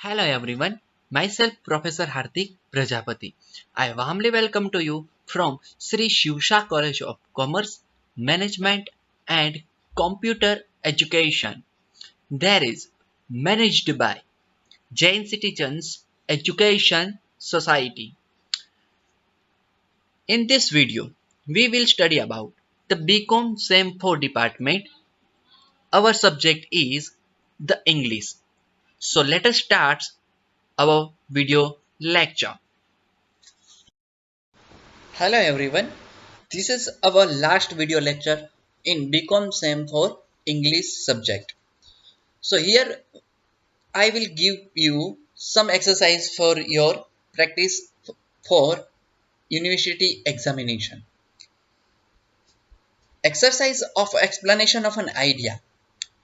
Hello everyone, myself Professor Hardik Prajapati. I warmly welcome to you from Sri Shivsha College of Commerce, Management and Computer Education. There is managed by Jain Citizens Education Society. In this video, we will study about the BCom SEM 4 department. Our subject is the English. So let us start our video lecture. Hello everyone, this is our last video lecture in BCom SEM for English subject. So here I will give you some exercise for your practice for university examination. Exercise of explanation of an idea.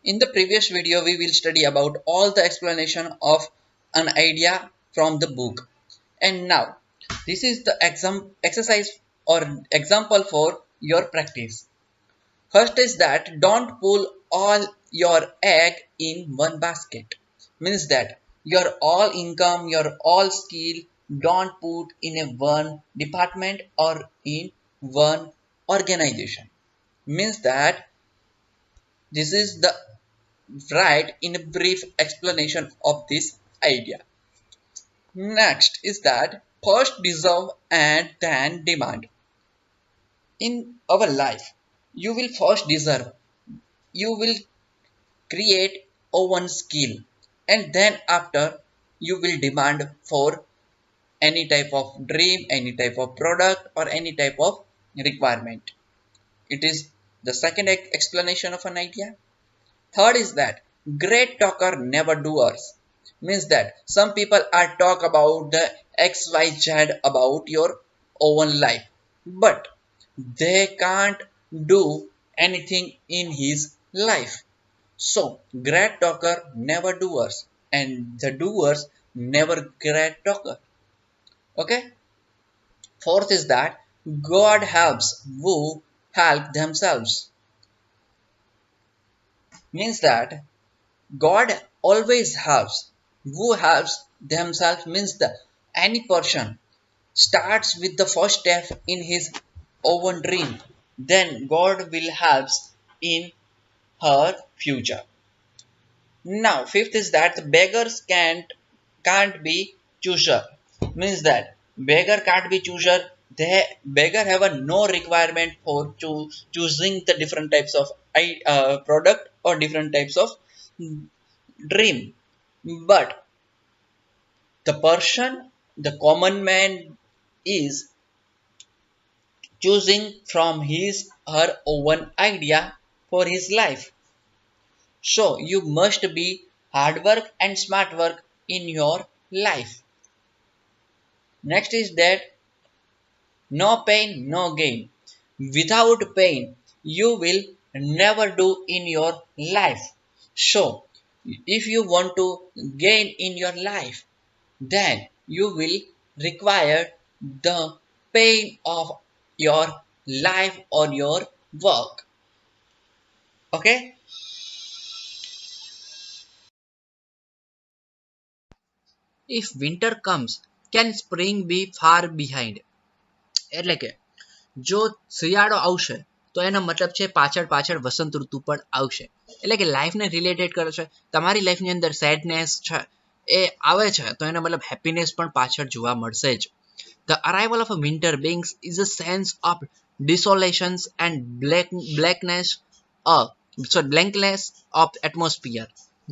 In the previous video we will study about all the explanation of an idea from the book. And now this is the exercise or example for your practice. First is that don't pull all your egg in one basket. Means that your all income, your all skill don't put in a one department or in one organization. Means that this is the right in a brief explanation of this idea. Next is that first deserve and then demand. In our life, you will first deserve, you will create one skill, and then after you will demand for any type of dream, any type of product or any type of requirement. It is the second explanation of an idea. Third is that great talker never doers. Means that some people are talk about the XYZ about your own life, but they can't do anything in his life. So, great talker never doers, and the doers never great talker. Okay. Fourth is that God helps who help themselves. Means that God always helps who helps themselves. Means that any person starts with the first step in his own dream, then God will helps in her future. Now, fifth is that beggars can't be chooser. Means that beggar can't be chooser. They beggar have a no requirement for choosing the different types of product or different types of dream. But the person, the common man, is choosing from his her own idea for his life. So you must be hard work and smart work in your life. Next is that no pain, no gain. Without pain, you will never do in your life. So, if you want to gain in your life, then you will require the pain of your life or your work. Okay? If winter comes, can spring be far behind? એટલે કે જો શિયાળો આવશે તો એનો મતલબ છે પાછળ પાછળ વસંત ઋતુ પણ આવશે. એટલે કે લાઈફને રિલેટેડ કરે છે. તમારી લાઈફની અંદર સેડનેસ છે એ આવે છે તો એનો મતલબ હેપીનેસ પણ પાછળ જોવા મળશે જ. The arrival of a winter brings is a sense of desolations and blankness of atmosphere.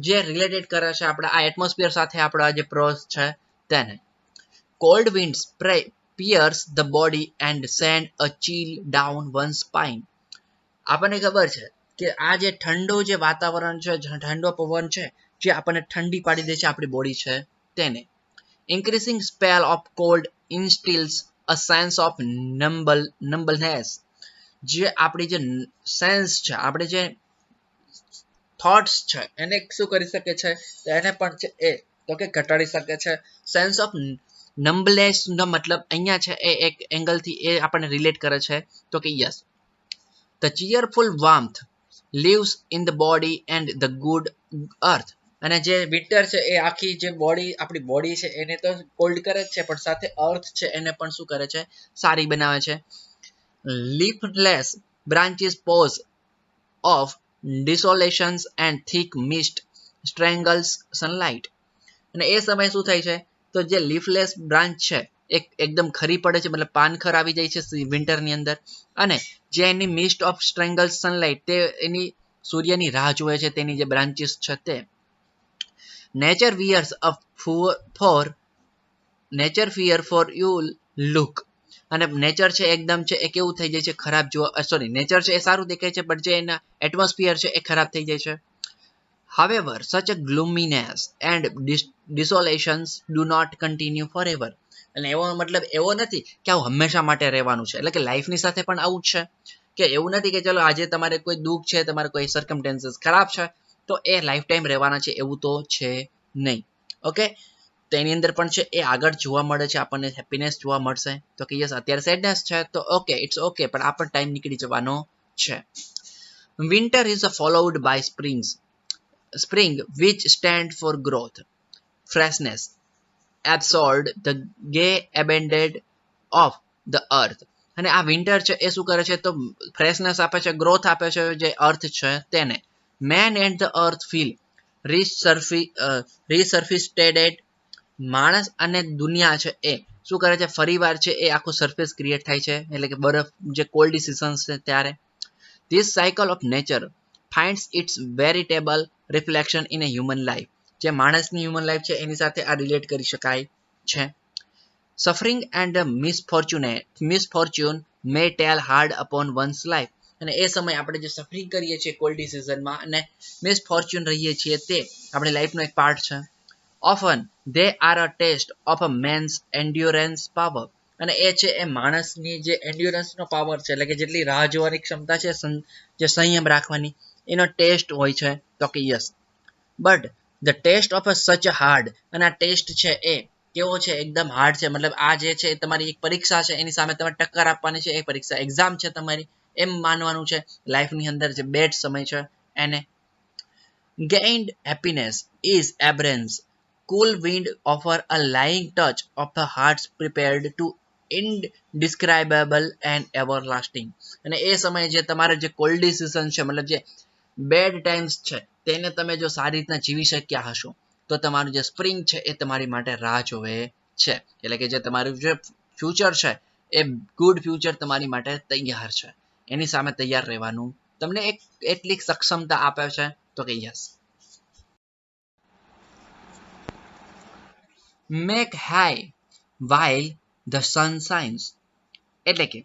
જે રિલેટેડ કરે છે આપણા આ એટમોસ્ફિયર સાથે આપણા જે પ્રોસ છે તેને. Cold winds pierce the body and send a chill down one's spine. આપણને ખબર છે કે આ જે ઠંડો જે વાતાવરણ છે, ઠંડો પવન છે જે આપણને ઠંડી પાડી દે છે આપણી બોડી છે તેને. Increasing spell of cold instills a sense of numbness. જે આપણી જે સેન્સ છે, આપણે જે થોટ્સ છે એને શું કરી શકે છે એને પણ છે એ તો કે ઘટાડી શકે છે. સેન્સ ઓફ નમ્બલેસ નો મતલબ અહીંયા છે એ એક એંગલ થી એ આપણને રિલેટ કરે છે તો કે yes the cheerful warmth lives in the body and the good earth. અને જે વિન્ટર છે એ આખી જે બોડી આપણી બોડી છે એને તો કોલ્ડ કરે જ છે, પણ સાથે અર્થ છે એને પણ શું કરે છે, સારી બનાવે છે. Leafless branches pose of desolations and thick mist strangles sunlight. અને એ સમય શું થાય છે, તો જે લીફલેસ બ્રાન્ચ છે એકદમ ખરી પડે છે, મતલબ પાનખર આવી જાય છે વિન્ટરની અંદર, અને જે એની મિસ્ટ ઓફ સ્ટ્રેંગલ્સ સનલાઇટ તે એની સૂર્યની રાહ જોવે છે તેની જે બ્રાન્ચીસ છે તે. Nature વિયર્સ a four nature fear for you look. અને નેચર છે એકદમ છે એ કેવું થઈ જાય છે, ખરાબ જોવા, સોરી નેચર છે એ સારું દેખાય છે, બટ જે એના એટમોસ્ફિયર છે એ ખરાબ થઈ જાય છે. However, such a gloominess and desolations do not continue forever. અને એવો મતલબ એવો નથી કે આવું હંમેશા માટે રહેવાનું છે, એટલે કે લાઈફની સાથે પણ આવું જ છે કે એવું નથી કે ચલો આજે તમારે કોઈ દુઃખ છે, તમારે કોઈ સર્કમસ્ટેન્સીસ ખરાબ છે તો એ લાઈફ ટાઈમ રહેવાના છે, એવું તો છે નહીં. ઓકે, તો એની અંદર પણ છે એ આગળ જોવા મળે છે, આપણને હેપીનેસ જોવા મળશે, તો કે યસ અત્યારે સેડનેસ છે તો ઓકે ઇટ્સ ઓકે, પણ આ પણ ટાઈમ નીકળી જવાનો છે. Winter is followed by spring, which stand for growth, freshness, absorbed the gay abandoned of the earth. અને આ વિન્ટર છે એ શું કરે છે, તો ફ્રેશનેસ આપે છે, ગ્રોથ આપે છે જે અર્થ છે તેને. Man and the earth feel resurfaced. માણસ અને દુનિયા છે એ શું કરે છે, ફરીવાર છે એ આખું સરફેસ ક્રિએટ થાય છે, એટલે કે બરફ જે કોલ્ડ સિઝન્સ છે ત્યારે. This cycle of nature finds its veritable reflection in a human life. જે માણસની હ્યુમન લાઈફ છે એની સાથે આ રિલેટ કરી શકાય છે. Suffering and misfortune may tell hard upon one's life. અને એ સમય આપણે જે સફરિંગ કરીએ છીએ કોલ્ડ સિઝનમાં અને મિસફોર્ચ્યુન રહીએ છીએ તે આપણી લાઈફનો એક પાર્ટ છે. Often they are a test of a man's endurance power. અને એ છે એ માણસની જે એન્ડ્યોરન્સનો પાવર છે, એટલે કે જેટલી રાહ જોવાની ક્ષમતા છે, જે સંયમ રાખવાની, એનો ટેસ્ટ હોય છે, તો કે yes. But the test of a such hard. અને આ ટેસ્ટ છે એ કેવો છે, એકદમ હાર્ડ છે, મતલબ આ જે છે તમારી એક પરીક્ષા છે, એની સામે તમારે ટક્કર આપવાની છે, એ પરીક્ષા એક્ઝામ છે તમારી, એમ માનવાનું છે. લાઈફની અંદર જે બેડ સમય છે એને. gained happiness is absence. Cool wind offer a lying touch of the hearts prepared to indescribable and everlasting. અને એ સમયે જે તમારે જે કોલ્ડી સિઝન છે, મતલબ જે બેડ ટાઈમ્સ છે તેને તમે જો સારી રીતના જીવી શક્યા હશો તો તમારું જે સ્પ્રિંગ છે એ તમારી માટે રાહ જોવે છે, એટલે કે જે તમારું જે ફ્યુચર છે એ ગુડ ફ્યુચર તમારી માટે તૈયાર છે, એની સામે તૈયાર રહેવાનું તમને એક એટલી સક્ષમતા આપે છે, તો કે yes. Make high while the sun shines. એટલે કે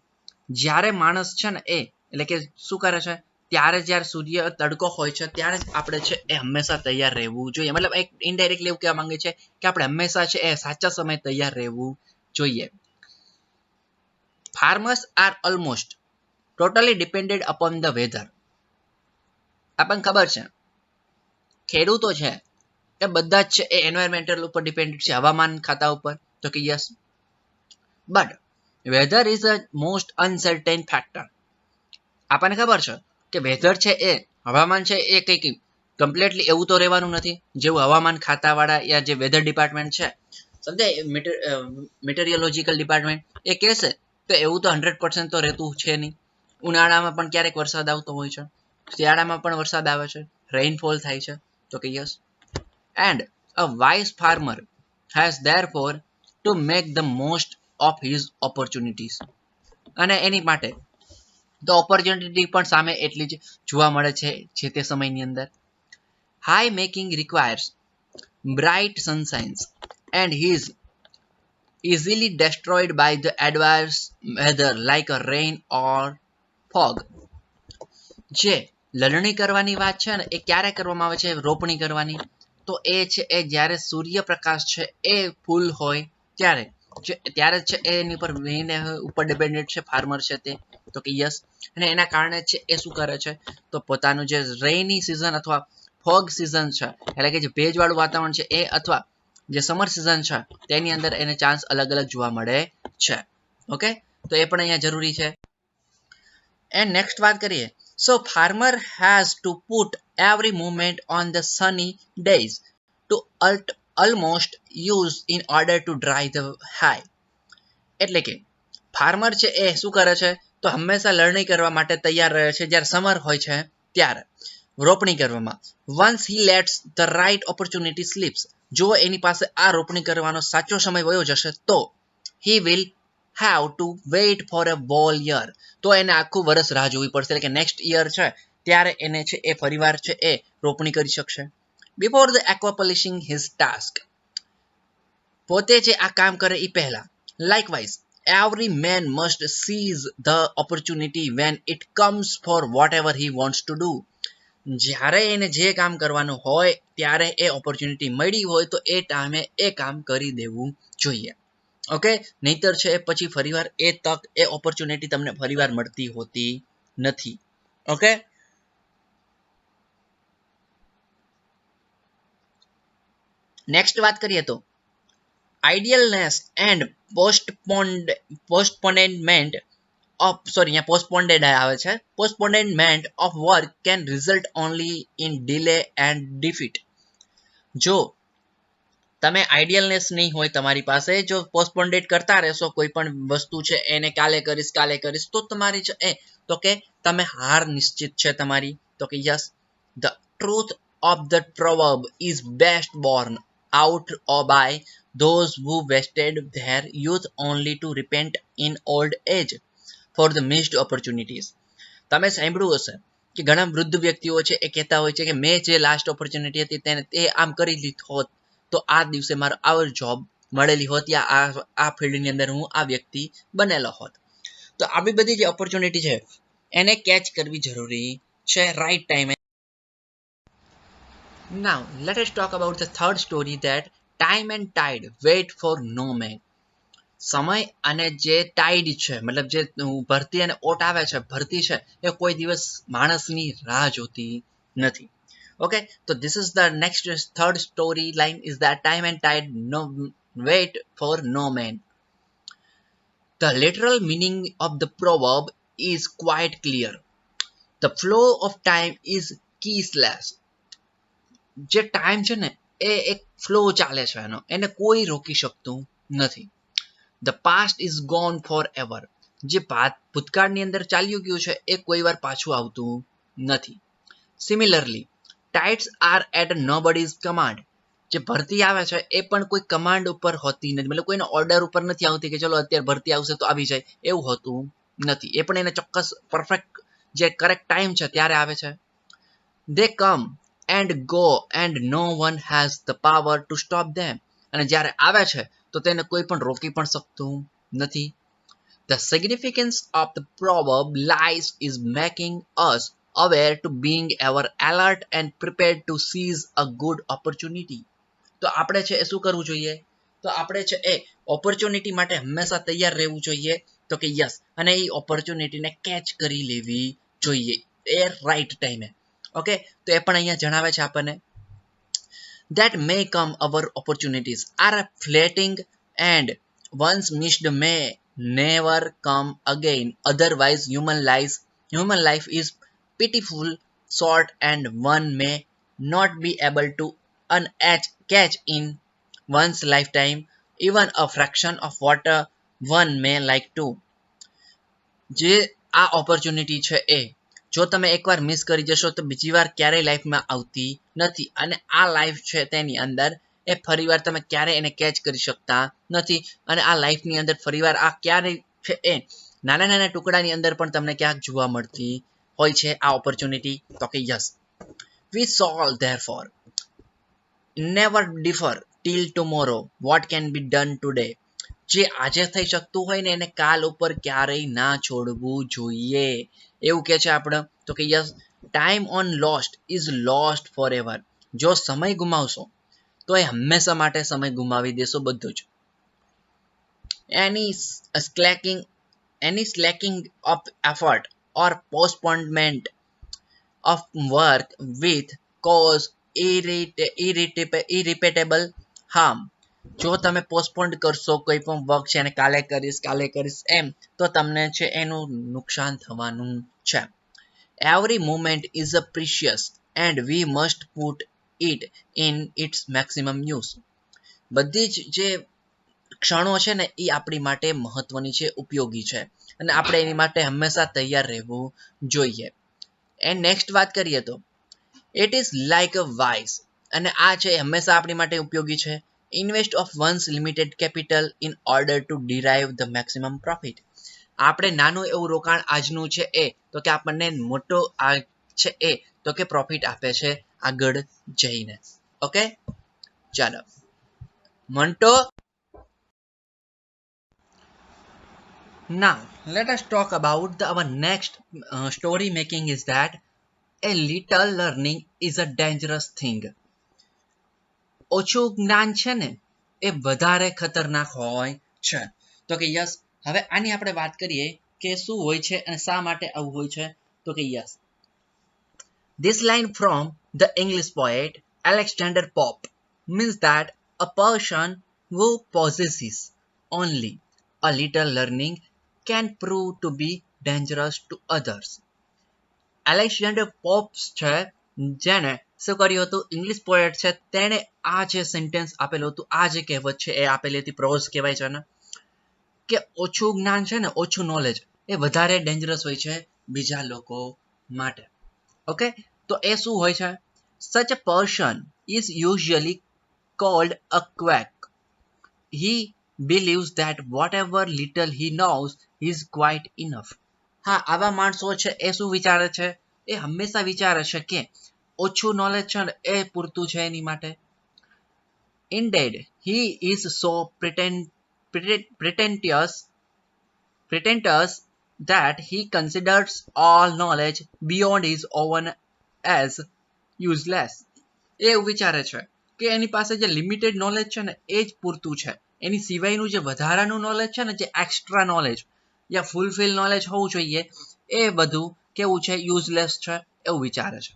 જ્યારે માણસ છે ને એ એટલે કે શું કરે છે, ત્યારે જ્યારે સૂર્ય તડકો હોય છે ત્યારે જ આપણે છે એ હંમેશા તૈયાર રહેવું જોઈએ, મતલબ એક ઇનડાયરેક્ટલી એવું કહેવા માંગે છે કે આપણે હંમેશા છે એ સાચા સમય તૈયાર રહેવું જોઈએ. Farmers are almost totally depended upon the weather. આપણને ખબર છે ખેડૂતો છે એ બધા જ છે એ એન્વાયરમેન્ટલ ઉપર ડિપેન્ડેડ છે, હવામાન ખાતા ઉપર, તો કે yes. But weather is a most uncertain factor. આપણને ખબર છે કે વેધર છે એ હવામાન છે એ કંઈક કમ્પ્લીટલી એવું તો રહેવાનું નથી જેવું હવામાન ખાતાવાળા યા જે વેધર ડિપાર્ટમેન્ટ છે, સમજાય, મેટેરિયોલોજીકલ ડિપાર્ટમેન્ટ, એ કહેશે તો એવું તો 100% તો રહેતું છે નહીં. ઉનાળામાં પણ ક્યારેક વરસાદ આવતો હોય છે, શિયાળામાં પણ વરસાદ આવે છે, રેઇનફોલ થાય છે, તો કે yes. And a wise farmer has therefore to make the most of his opportunities. અને એની માટે તો ઓપોર્ચ્યુનિટી પણ સામે એટલી જ જોવા મળે છે જે તે સમયની અંદર. Hay making requires bright sunshines and his easily destroyed by the adverse weather like a rain or fog. જે લણણી કરવાની વાત છે ને એ ક્યારે કરવામાં આવે છે, રોપણી કરવાની, તો એ છે એ જ્યારે સૂર્યપ્રકાશ છે એ ફૂલ હોય ત્યારે ત્યારે છે એની ઉપર ડિપેન્ડેડ છે ફાર્મર છે તે, તો કે યસ. અને એના કારણે છે એ શું કરે છે, તો પોતાનું જે રેઇની સિઝન અથવા ફોગ સિઝન છે, એટલે કે જે ભેજવાળું વાતાવરણ છે એ, અથવા જે સમર સિઝન છે તેની અંદર એને ચાન્સ અલગ અલગ જોવા મળે છે. ઓકે, તો એ પણ અહીંયા જરૂરી છે. એન્ડ નેક્સ્ટ વાત કરીએ So farmer has to put every moment on the sunny days to almost use in order to dry the hay. એટલે કે ફાર્મર છે એ શું કરે છે તો હંમેશા લણણી કરવા માટે તૈયાર રહે છે જ્યારે સમર હોય છે ત્યારે રોપણી કરવામાં. Once he lets the right opportunity slips, જો એની પાસે આ રોપણી કરવાનો સાચો સમય વયો જશે તો he will have to weight for a wall year, તો એને આખું વર્ષ રાહ જોવી પડશે, એટલે કે નેક્સ્ટ યર છે ત્યારે એને છે એ ફરીવાર છે એ રોપણી કરી શકશે. બિફોર ધ એક્વાપલિશિંગ હિઝ ટાસ્ક, પોતે જે આ કામ કરે એ પહેલા. Likewise every man must seize the opportunity when it comes for whatever he wants to do. જ્યારે એને જે કામ કરવાનું હોય ત્યારે એ ઓપોર્ચ્યુનિટી મળી હોય તો એ ટાઈમે એ કામ કરી દેવું જોઈએ. ઓકે, નહીતર છે પછી ફરીવાર એ તક એ ઓપોર્ચ્યુનિટી તમને ફરીવાર મળતી હોતી નથી. ઓકે, નેક્સ્ટ વાત કરીએ તો આઈડિયલનેસ એન્ડ પોસ્ટપોનેડમેન્ટ of અહીંયા postponed આવે છે. postponement of work can result only in delay and defeat. જો તમે આઈડિયલનેસ નહીં હોય તમારી પાસે, જો પોસ્ટપોન્ડ કરતા રહેશો કોઈ પણ વસ્તુ છે એને કાલે કરીશ તો તમારી છે એ તો કે તમે હાર નિશ્ચિત છે તમારી. તો કે yes, the truth of the proverb is best born out by those who wasted their youth only to repent in old age for the missed opportunities. તમે સાંભળ્યું હશે કે ઘણા વૃદ્ધ વ્યક્તિઓ છે એ કહેતા હોય છે કે મેં જે લાસ્ટ ઓપોર્ચ્યુનિટી હતી તેને તે આમ કરી લીધો હોત તો આ દિવસે મારો આવો જોબ મળેલી હોત યા આ ફિલ્ડની અંદર હું આ વ્યક્તિ બનેલો હોત. તો આવી બધી જે ઓપોર્ચ્યુનિટી છે એને કેચ કરવી જરૂરી છે રાઈટ ટાઈમે. Now let us talk about the third story, that time and tide wait for no man. સમય અને જે ટાઈડ છે, મતલબ જે ભરતી અને ઓટ આવે છે, ભરતી છે એ કોઈ દિવસ માણસની રાહ જોતી નથી. ઓકે, તો this is the next third story line is that time and tide no wait for no man. The literal meaning of the proverb is quite clear. The flow of time is ceaseless. જે time છે ને એ એક flow ચાલે છે એનો, એને કોઈ રોકી શકતું નથી. The past is gone forever. જે ભૂતકાળની અંદર ચાલ્યું ગયું છે એ કોઈ વાર પાછું આવતું નથી. Similarly, tides are at nobody's command. જે ભરતી આવે છે એ પણ કોઈ કમાન્ડ ઉપર હોતી નથી, મતલબ કોઈના ઓર્ડર ઉપર નથી આવતી કે ચલો અત્યારે ભરતી આવશે તો આવી જાય, એવું હોતું નથી. એ પણ એને ચોક્કસ પરફેક્ટ જે કરેક્ટ ટાઈમ છે ત્યારે આવે છે. They come and go and no one has the power to stop them. અને જ્યારે આવે છે તો તેને કોઈ પણ રોકી પણ શકતું નથી. The significance of the proverb lies is making us aware to being ever alert and prepared to seize a good opportunity. તો આપણે છે એ શું કરવું જોઈએ, તો આપણે છે એ ઓપોર્ચ્યુનિટી માટે હંમેશા તૈયાર રહેવું જોઈએ. તો કે યસ, અને એ ઓપોર્ચ્યુનિટીને કેચ કરી લેવી જોઈએ એ રાઈટ ટાઈમે. ઓકે, તો એ પણ અહીંયા જણાવે છે આપણને that may come our opportunities are fleeting and once missed may never come again. Otherwise human life is pitiful, short, and one may not be able to catch in one's lifetime even a fraction of what one may like to. જે આ opportunity છે એ જો તમે એકવાર miss કરી જશો તો બીજી વાર ક્યારેય લાઈફમાં આવતી નથી, અને આ લાઈફ છે તેની અંદર એ ફરીવાર તમે ક્યારેય એને કેચ કરી શકતા નથી. અને આ લાઈફની અંદર ફરીવાર આ ક્યારેય છે એ નાના નાના ટુકડાની અંદર પણ તમને ક્યાંક જોવા મળતી હોય છે આ ઓપોર્ચ્યુનિટી. તો કે yes, we shall therefore never defer till tomorrow what can be done today. જે આજે થઈ શકતું હોય ને એને કાલ ઉપર ક્યારેય ના છોડવું જોઈએ, એવું કે છે આપણે. તો કે yes, time on lost is lost forever. જો સમય ગુમાવશો તો એ હંમેશા માટે સમય ગુમાવી દેશો બધું જ. Any slacking of effort or postponement of work with cause irreparable harm. જો તમે પોસ્ટપોન્ડ કરશો કોઈ પણ વર્ક છે અને કાલે કરીશ એમ તો તમને છે એનું નુકસાન થવાનું છે. Every moment is a precious and we must put it in its maximum use. બધી જે ક્ષણો છે ને એ આપણી માટે મહત્વની છે, ઉપયોગી છે અને આપણે એની માટે હંમેશા તૈયાર રહેવું જોઈએ. એન્ડ નેક્સ્ટ વાત કરીએ તો it is like a vice, અને આ છે હંમેશા આપણી માટે ઉપયોગી છે. Invest of one's limited capital in order to derive the maximum profit. આપણે નાનું એવું રોકાણ આજનું છે એ તો કે આપણને મોટો આ છે એ તો કે પ્રોફિટ આપે છે આગળ જઈને. ઓકે, ચાલો Manto. Now, let us talk about our next story making is that a little learning is a dangerous thing. ઓછું જ્ઞાન છે ને એ વધારે ખતરનાક હોય છે. તો કે યસ, હવે આની આપણે વાત કરીએ કે શું હોય છે અને શા માટે આવું હોય છે. તો કે yes, this line from the English poet Alexander Pope means that a person who possesses only a little learning can prove to be dangerous to others. Alexander Pope છે જેને શું કર્યું હતું, ઇંગ્લિશ પોએટ છે, તેણે આ જે સેન્ટેન્સ આપેલું હતું, આ જે કહેવત છે એ આપેલી હતી, પ્રોઝ કહેવાય છે ને, કે ઓછું જ્ઞાન છે ને, ઓછું નોલેજ એ વધારે ડેન્જરસ હોય છે બીજા લોકો માટે. ઓકે, તો એ શું હોય છે? Such a person is usually called a quack. He believes that whatever little he knows is quite enough. હા, આવા માણસો છે એ શું વિચારે છે? એ હંમેશા વિચારે છે કે ઓછું નોલેજ છે ને એ પૂરતું છે એની માટે. Indeed, he is so pretentious that he considers all knowledge beyond his own as useless. એ એવું વિચારે છે કે એની પાસે જે લિમિટેડ નોલેજ છે ને એ જ પૂરતું છે, એની સિવાયનું જે વધારાનું નોલેજ છે ને, જે એક્સ્ટ્રા નોલેજ યા ફૂલફિલ નોલેજ હોવું જોઈએ, એ બધું કેવું છે, યુઝલેસ છે એવું વિચારે છે.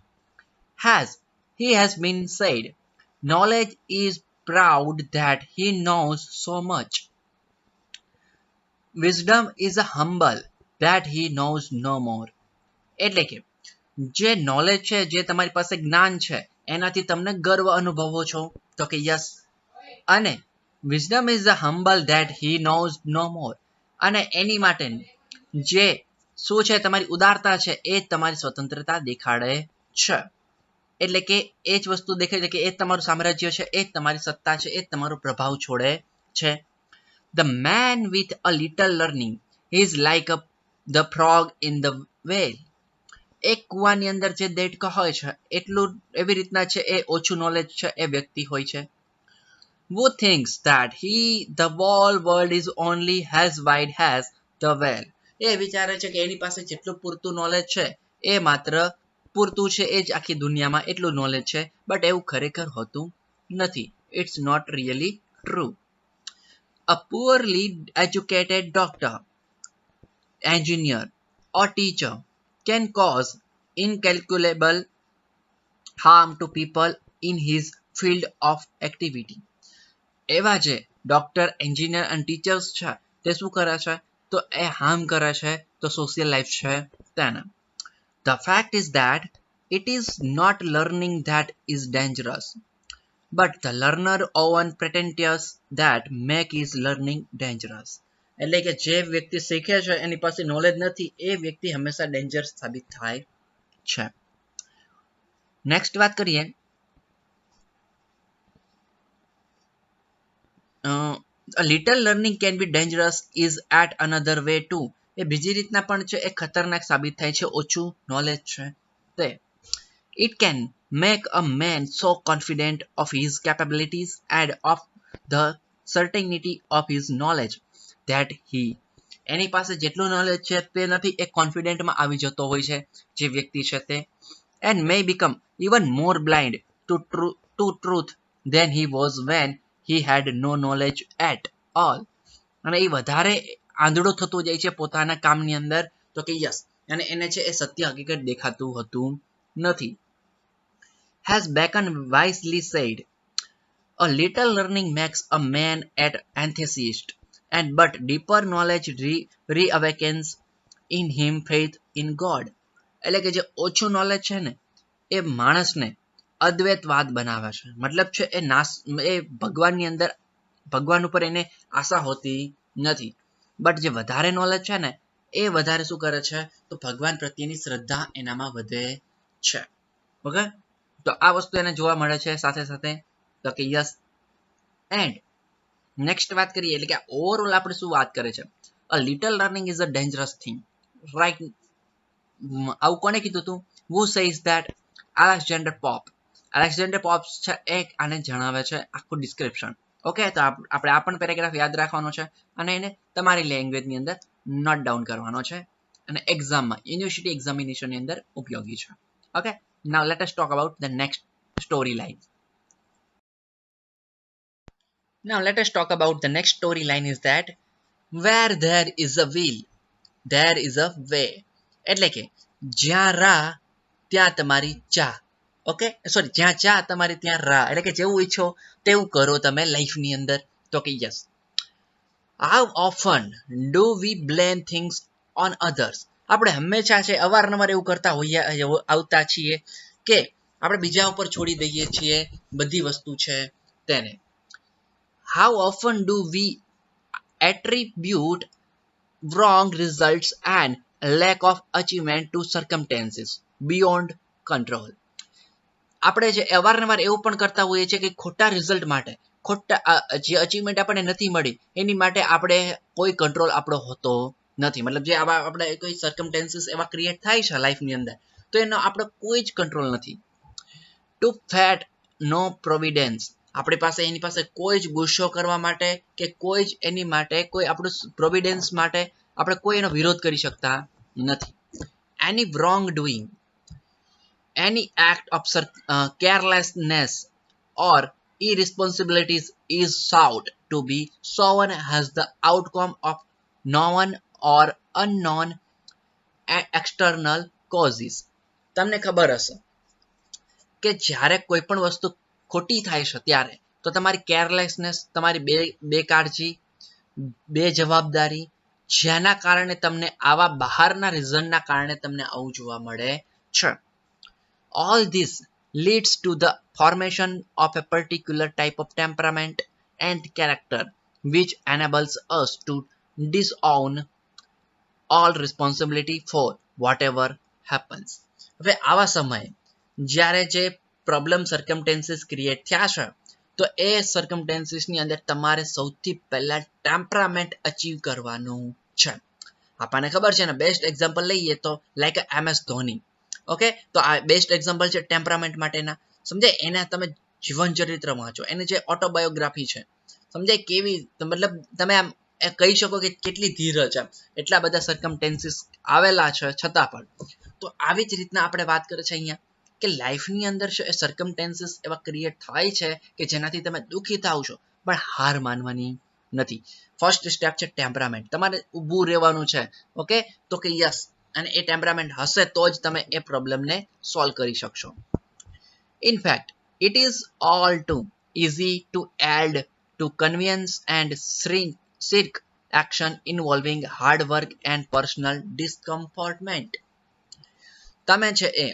He has been said, knowledge is proud that he knows so much. Wisdom is humble that he knows no more. એટલે કે જે નોલેજ છે, જે તમારી પાસે જ્ઞાન છે, એનાથી તમને ગર્વ અનુભવો છો. તો કે યસ, અને wisdom is humble that he knows no more. અને એની માટે જે શું છે, તમારી ઉદારતા છે એ તમારી સ્વતંત્રતા દેખાડે છે. એટલે કે એ જ વસ્તુ દેખાય છે કે એ તમારું સામ્રાજ્ય છે, એ તમારી સત્તા છે, એ તમારો પ્રભાવ છોડે છે. The man with a little learning is like the frog in the whale. એક કુવાની અંદર જે દેડકો હોય છે એટલું એવી રીતના છે એ ઓછું નોલેજ છે એ વ્યક્તિ હોય છે. Who thinks that the whole world is only as wide as the whale. એ વિચારે છે કે એની પાસે જેટલું પૂરતું નોલેજ છે એ માત્ર પૂરતું છે, એ જ આખી દુનિયામાં એટલું નોલેજ છે, બટ એવું ખરેખર હોતું નથી. It's not really true. A poorly educated doctor, engineer or teacher can cause incalculable harm to people in his field of activity. એવા જે ડોક્ટર, એન્જિનિયર અને ટીચર્સ છે તે શું કરે છે, તો એ હાર્મ કરે છે તો સોશિયલ લાઈફ છે તેને. The fact is that it is not learning that is dangerous, but the learner often pretentious that make his learning dangerous. એટલે કે જે વ્યક્તિ શીખે છે એની પાસે નોલેજ નથી, એ વ્યક્તિ હંમેશા ડેન્જરસ સાબિત થાય છે. નેક્સ્ટ વાત કરીએ, a little learning can be dangerous is at another way too. એ બીજી રીતના પણ છે એ ખતરનાક સાબિત થાય છે ઓછું નોલેજ છે તે. It can make a man so confident of his capabilities and of the certainty of his knowledge that એની પાસે જેટલું નોલેજ છે તેનાથી એ કોન્ફિડન્ટમાં આવી જતો હોય છે જે વ્યક્તિ છે તે, and may become even more blind to truth than he was when he had no knowledge at all. અને એ વધારે આંધળો થતો જાય છે પોતાના કામની અંદર. તો કે યસ, અને એને છે એ સત્ય હકીકત દેખાતું હતું નથી. Has Bacon wisely said, a little learning makes a man an atheist, and but deeper knowledge reawakens in him faith in God. એટલે કે જે ઓછું નોલેજ છે ને એ માણસને અદ્વૈતવાદ બનાવે છે. મતલબ છે એ ભગવાનની અંદર ભગવાન ઉપર એને આશા હોતી નથી. બટ જે વધારે નોલેજ છે ને એ વધારે શું કરે છે તો ભગવાન પ્રત્યેની શ્રદ્ધા એનામાં વધે છે. ઓકે, તો આ વસ્તુ એને જોવા મળે છે સાથે સાથે. તો કે યસ. એન્ડ નેક્સ્ટ વાત કરીએ એટલે કે ઓવરઓલ આપણે શું વાત કરે છે, a little learning is a dangerous thing, right? આવું કોને કીધું હતું? Who says that? Alexander Pope. Alexander Pope છે એક આને જણાવે છે આખું ડિસ્ક્રિપ્શન. ઓકે, તો આપણે આ પણ પેરેગ્રાફ યાદ રાખવાનો છે અને એને તમારી લેંગ્વેજની અંદર નોટ ડાઉન કરવાનો છે અને એક્ઝામમાં યુનિવર્સિટી એક્ઝામિનેશનની અંદર ઉપયોગી છે. Okay, now let us talk about the next story line. Now let us talk about the next storyline is that where there is a will, there is a way. એટલે કે જ્યાં રા ત્યાં તમારી ચા. ઓકે, સોરી, જ્યાં ચા તમારી ત્યાં રા. એટલે કે જેવું ઈચ્છો તેવું કરો તમે લાઈફની અંદર. તો કે yes. How often do we blame things on others? આપણે હંમેશા છે અવારનવાર એવું કરતા હોઈએ આવતા છીએ કે આપણે બીજા ઉપર છોડી દઈએ છીએ બધી વસ્તુ છે તેને. How often do we attribute wrong results and lack of achievement to circumstances beyond control? આપણે જે અવારનવાર એવું પણ કરતા હોઈએ છીએ કે ખોટા રિઝલ્ટ માટે, ખોટા જે અચીવમેન્ટ આપણને નથી મળી એની માટે આપણે કોઈ કંટ્રોલ આપણો હોતો નથી. મતલબ જે આવા આપણે કોઈ સર્કમસ્ટેન્સીસ એવા ક્રિએટ થાય છે લાઈફની અંદર તો એનો આપણો કોઈ જ કંટ્રોલ નથી. ટુ ફેટ નો પ્રોવિડન્સ. આપણી પાસે એની પાસે કોઈ જ ગુસ્સો કરવા માટે કે કોઈ જ એની માટે કોઈ આપણું પ્રોવિડન્સ માટે આપણે કોઈ એનો વિરોધ કરી શકતા નથી. Any wrong doing, any act of carelessness or irresponsibilities is sought to be shown as the outcome of known or unknown external causes. તમને ખબર હશે કે જ્યારે કોઈ પણ વસ્તુ ખોટી થાય છે ત્યારે તો તમારી કેરલેસનેસ, તમારી બેકાળજી, બેજવાબદારી, જેના કારણે તમને આવા બહારના રીઝનના કારણે તમને આવું જોવા મળે છે. All this leads to the formation of a particular type of temperament and character which enables us to disown all responsibility for whatever happens. હવે આવા સમયે જ્યારે જે પ્રોબ્લેમ સર્કમસ્ટેન્સીસ ક્રિએટ થયા છે તો એ સર્કમસ્ટેન્સીસની અંદર તમારે સૌથી પહેલા ટેમ્પરામેન્ટ અચીવ કરવાનું છે. આપણને ખબર છે ને, બેસ્ટ એક્ઝામ્પલ લઈએ તો લાઈક MS ધોની. ઓકે, તો આ બેસ્ટ એક્ઝામ્પલ છે ટેમ્પરામેન્ટ માટેના. સમજાય? એના તમે જીવન ચરિત્ર વાંચો, એને જે ઓટોબાયોગ્રાફી છે સમજાય કેવી, મતલબ તમે આમ કહી શકો કે કેટલી ધીરજ છે, એટલા બધા સર્કમસ્ટેન્સીસ આવેલા છે છતાં પણ. તો આવી જ રીતના આપણે વાત કરીએ છીએ અહીંયા કે લાઈફની અંદર છે એ સર્કમસ્ટેન્સીસ એવા ક્રિએટ થાય છે કે જેનાથી તમે દુઃખી થાવ છો પણ હાર માનવાની નથી. ફર્સ્ટ સ્ટેપ છે ટેમ્પરામેન્ટ. તમારે ઊભું રહેવાનું છે. ઓકે, તો કે યસ, અને એ ટેમ્પરામેન્ટ હશે તો જ તમે એ પ્રોબ્લેમને સોલ્વ કરી શકશો. In fact it is all too easy to add to convenience and seek action involving hard work and personal discomfortment. તમે છે એ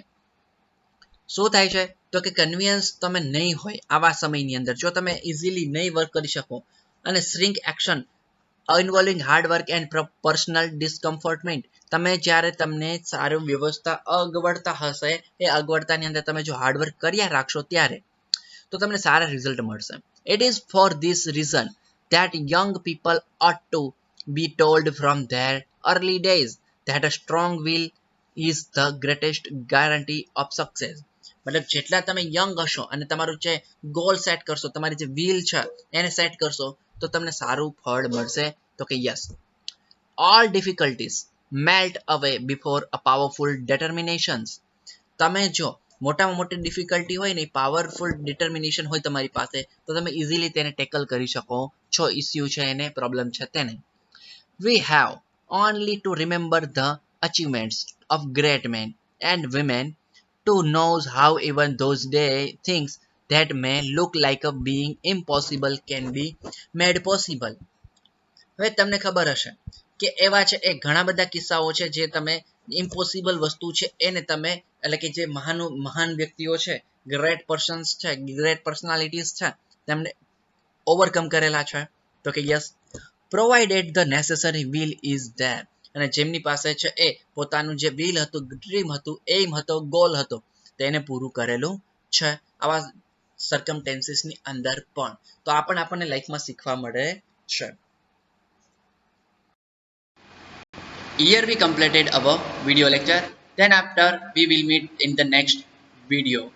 શું થાય છે તો કે કન્વીનિયન્સ તમે નહીં હોય આવા સમયની અંદર, જો તમે ઇઝીલી નહીં વર્ક કરી શકો, અને shrink action involving hard work and personal discomfortment, તમે જ્યારે તમને સારું વ્યવસ્થા અગવડતા હશે એ અગવડતાની અંદર તમે જો હાર્ડવર્ક કર્યા રાખશો ત્યારે તો તમને સારા રિઝલ્ટ મળશે. It is for this reason that young people ought to be told from their early days that a strong will is the greatest guarantee of success. મતલબ જેટલા તમે યંગ હશો અને તમારું જે ગોલ સેટ કરશો, તમારી જે વિલ છે એને સેટ કરશો તો તમને સારું ફળ મળશે. તો કે yes, all difficulties melt away before a powerful determinations. તમે જો મોટામાં મોટી ડિફિકલ્ટી હોય ને, પાવરફુલ ડિટર્મિનેશન હોય તમારી પાસે તો તમે ઇઝીલી તેને ટેકલ કરી શકો છો. ઇસ્યુ છે એને, પ્રોબ્લેમ છે તેને. We have only to remember the achievements of great men and women to know how even those things that may look like a being impossible can be made possible. હવે તમને ખબર હશે કે એવા છે એ ઘણા બધા કિસ્સાઓ છે જે તમે ઇમ્પોસિબલ વસ્તુ છે એને તમે એટલે કે જે મહાન વ્યક્તિઓ છે, ગ્રેટ પર્સન્સ છે, ગ્રેટ પર્સનાલિટીઝ છે, તેમને ઓવરકમ કરેલા છે. તો કે yes, provided the necessary will is there, અને જેમની પાસે છે એ પોતાનું જે વિલ હતું, ડ્રીમ હતું, એમ હતો, ગોલ હતો, તેને પૂરું કરેલું છે આવા સર્કમટેન્સીસની અંદર પણ. તો આ પણ આપણને લાઈફમાં શીખવા મળે છે. Here we completed our video lecture. Then after we will meet in the next video.